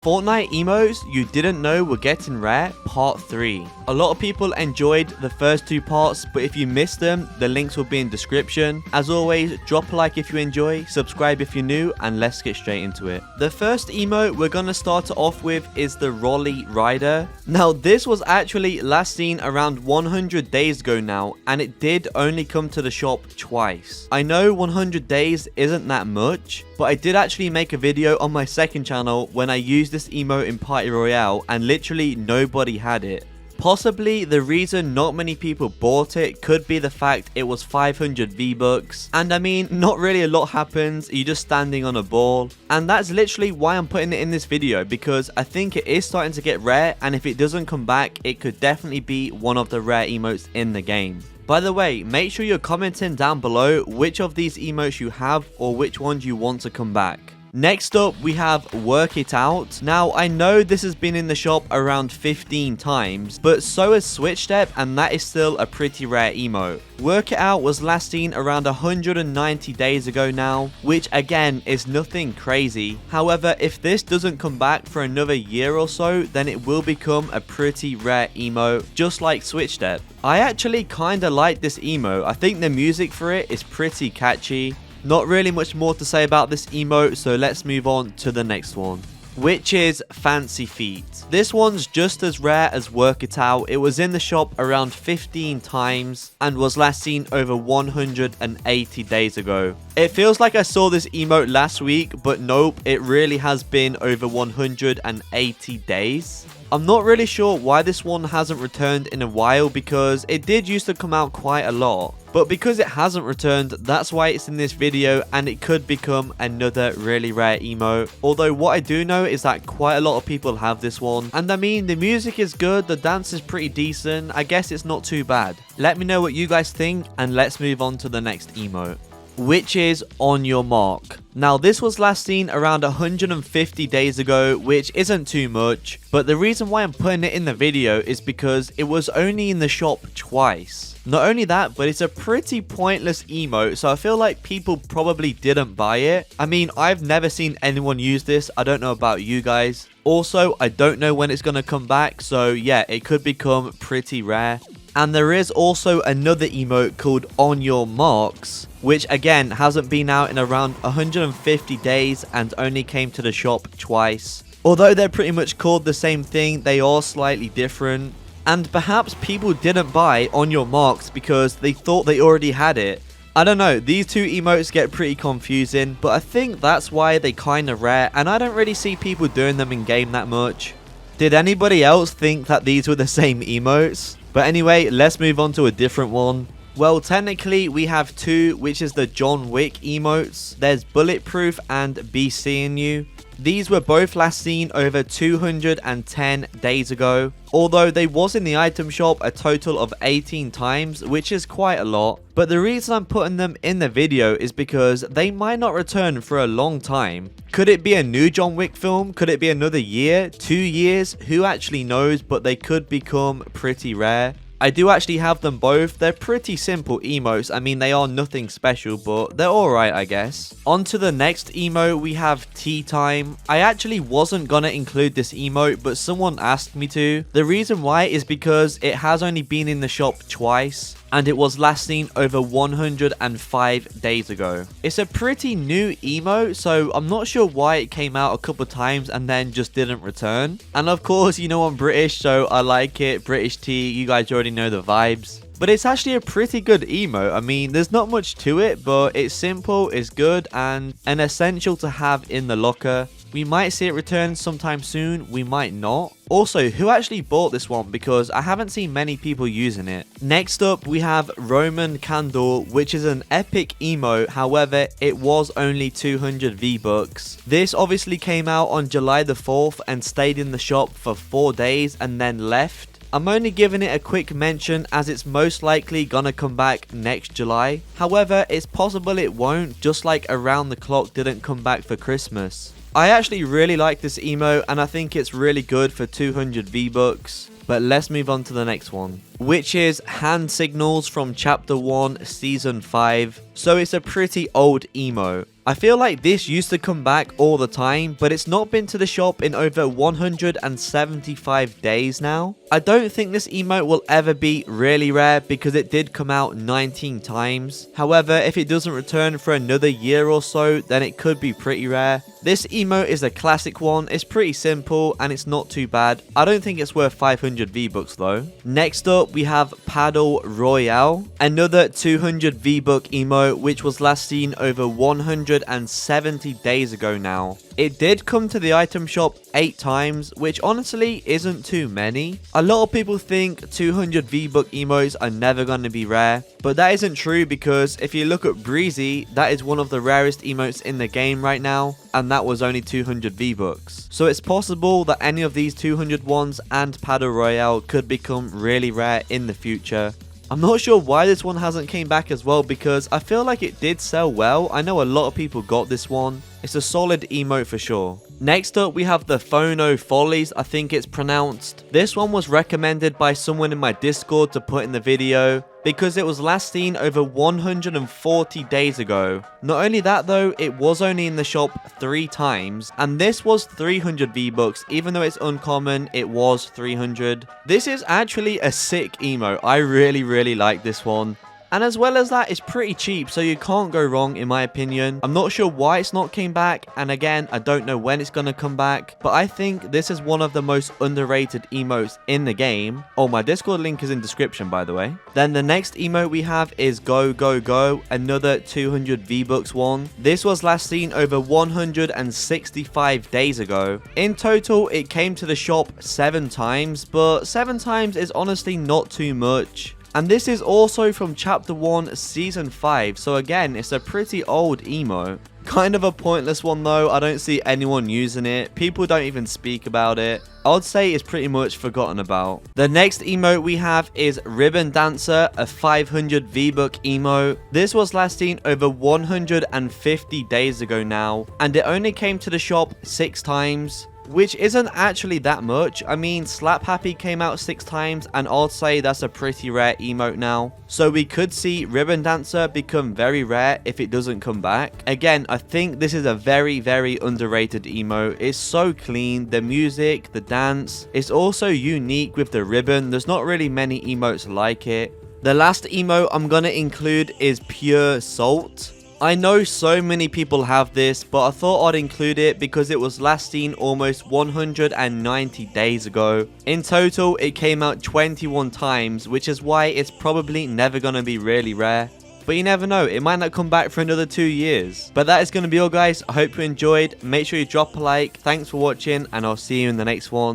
Fortnite emotes you didn't know were getting rare, part 3. A lot of people enjoyed the first 2 parts, but if you missed them, the links will be in description. As always, drop a like if you enjoy, subscribe if you're new, and let's get straight into it. The first emote we're gonna start off with is the Royale Rider. Now, this was actually last seen around 100 days ago now, and it did only come to the shop twice. I know 100 days isn't that much, but I did actually make a video on my second channel when I used this emote in Party Royale and literally nobody had it. Possibly the reason not many people bought it could be the fact it was 500 V-Bucks. And I mean, not really a lot happens, you're just standing on a ball. And that's literally why I'm putting it in this video, because I think it is starting to get rare, and if it doesn't come back, it could definitely be one of the rare emotes in the game. By the way, make sure you're commenting down below which of these emotes you have or which ones you want to come back. Next up, we have Work It Out. Now, I know this has been in the shop around 15 times, but so has Switch Step, and that is still a pretty rare emote. Work It Out was last seen around 190 days ago now, which again is nothing crazy. However, if this doesn't come back for another year or so, then it will become a pretty rare emote, just like Switch Step. I actually kinda like this emote. I think the music for it is pretty catchy. Not really much more to say about this emote, so let's move on to the next one, which is Fancy Feet. This one's just as rare as Work It Out. It was in the shop around 15 times and was last seen over 180 days ago. It feels like I saw this emote last week, but nope, it really has been over 180 days. I'm not really sure why this one hasn't returned in a while, because it did used to come out quite a lot. But because it hasn't returned, that's why it's in this video, and it could become another really rare emote. Although what I do know is that quite a lot of people have this one. And I mean, the music is good, the dance is pretty decent, I guess it's not too bad. Let me know what you guys think, and let's move on to the next emote, which is On Your Mark. Now, this was last seen around 150 days ago, which isn't too much, but the reason why I'm putting it in the video is because it was only in the shop twice. Not only that, but it's a pretty pointless emote, so I feel like people probably didn't buy it. I mean, I've never seen anyone use this, I don't know about you guys. Also, I don't know when it's gonna come back, so yeah, it could become pretty rare. And there is also another emote called On Your Marks, which again hasn't been out in around 150 days and only came to the shop twice. Although they're pretty much called the same thing, they are slightly different. And perhaps people didn't buy On Your Marks because they thought they already had it. I don't know, these two emotes get pretty confusing, but I think that's why they kinda rare, and I don't really see people doing them in game that much. Did anybody else think that these were the same emotes? But anyway, let's move on to a different one. Well, technically we have two, which is the John Wick emotes. There's Bulletproof and Be Seeing You. These were both last seen over 210 days ago, although they was in the item shop a total of 18 times, which is quite a lot. But the reason I'm putting them in the video is because they might not return for a long time. Could it be a new John Wick film? Could it be another year, 2 years? Who actually knows, but they could become pretty rare. I do actually have them both. They're pretty simple emotes. I mean, they are nothing special, but they're alright, I guess. On to the next emote, we have Tea Time. I actually wasn't gonna include this emote, but someone asked me to. The reason why is because it has only been in the shop twice, and it was last seen over 105 days ago. It's a pretty new emote, so I'm not sure why it came out a couple times and then just didn't return. And of course, you know I'm British, so I like it. British tea, you guys already know the vibes. But it's actually a pretty good emote. I mean, there's not much to it, but it's simple, it's good, and an essential to have in the locker. We might see it return sometime soon, we might not. Also, who actually bought this one, because I haven't seen many people using it. Next up, we have Roman Candle, which is an epic emote. However, it was only 200 V-Bucks. This obviously came out on July the 4th and stayed in the shop for 4 days and then left. I'm only giving it a quick mention as it's most likely gonna come back next July. However, it's possible it won't, just like Around the Clock didn't come back for Christmas. I actually really like this emote, and I think it's really good for 200 V-Bucks. But let's move on to the next one, which is Hand Signals from Chapter 1, Season 5. So it's a pretty old emote. I feel like this used to come back all the time, but it's not been to the shop in over 175 days now. I don't think this emote will ever be really rare because it did come out 19 times. However, if it doesn't return for another year or so, then it could be pretty rare. This emote is a classic one, it's pretty simple and it's not too bad. I don't think it's worth 500 V-Bucks though. Next up we have Paddle Royale, another 200 V-Buck emote which was last seen over 170 days ago now. It did come to the item shop 8 times, which honestly isn't too many. A lot of people think 200 V-Buck emotes are never going to be rare, but that isn't true because if you look at Breezy, that is one of the rarest emotes in the game right now, and that was only 200 V-Bucks. So it's possible that any of these 200 ones and Paddle Royale could become really rare in the future. I'm not sure why this one hasn't came back as well because I feel like it did sell well. I know a lot of people got this one. It's a solid emote for sure. Next up we have the Phono Folies, I think it's pronounced. This one was recommended by someone in my Discord to put in the video because it was last seen over 140 days ago. Not only that though, it was only in the shop 3 times and this was 300 V-Bucks. Even though it's uncommon, it was 300. This is actually a sick emote. I really like this one. And as well as that, it's pretty cheap, so you can't go wrong in my opinion. I'm not sure why it's not came back, and again, I don't know when it's gonna come back, but I think this is one of the most underrated emotes in the game. Oh, my Discord link is in description, by the way. Then the next emote we have is Go Go Go, another 200 V-Bucks one. This was last seen over 165 days ago. In total, it came to the shop 7 times, but 7 times is honestly not too much. And this is also from Chapter 1, Season 5, so again, it's a pretty old emote. Kind of a pointless one though, I don't see anyone using it, people don't even speak about it. I'd say it's pretty much forgotten about. The next emote we have is Ribbon Dancer, a 500 V-Buck emote. This was last seen over 150 days ago now, and it only came to the shop 6 times. Which isn't actually that much. I mean, Slap Happy came out 6 times and I'd say that's a pretty rare emote now. So we could see Ribbon Dancer become very rare if it doesn't come back. Again, I think this is a very underrated emote. It's so clean, the music, the dance. It's also unique with the ribbon. There's not really many emotes like it. The last emote I'm gonna include is Pure Salt. I know so many people have this, but I thought I'd include it because it was last seen almost 190 days ago. In total, it came out 21 times, which is why it's probably never gonna be really rare. But you never know, it might not come back for another 2 years. But that is gonna be all guys, I hope you enjoyed. Make sure you drop a like, thanks for watching, and I'll see you in the next one.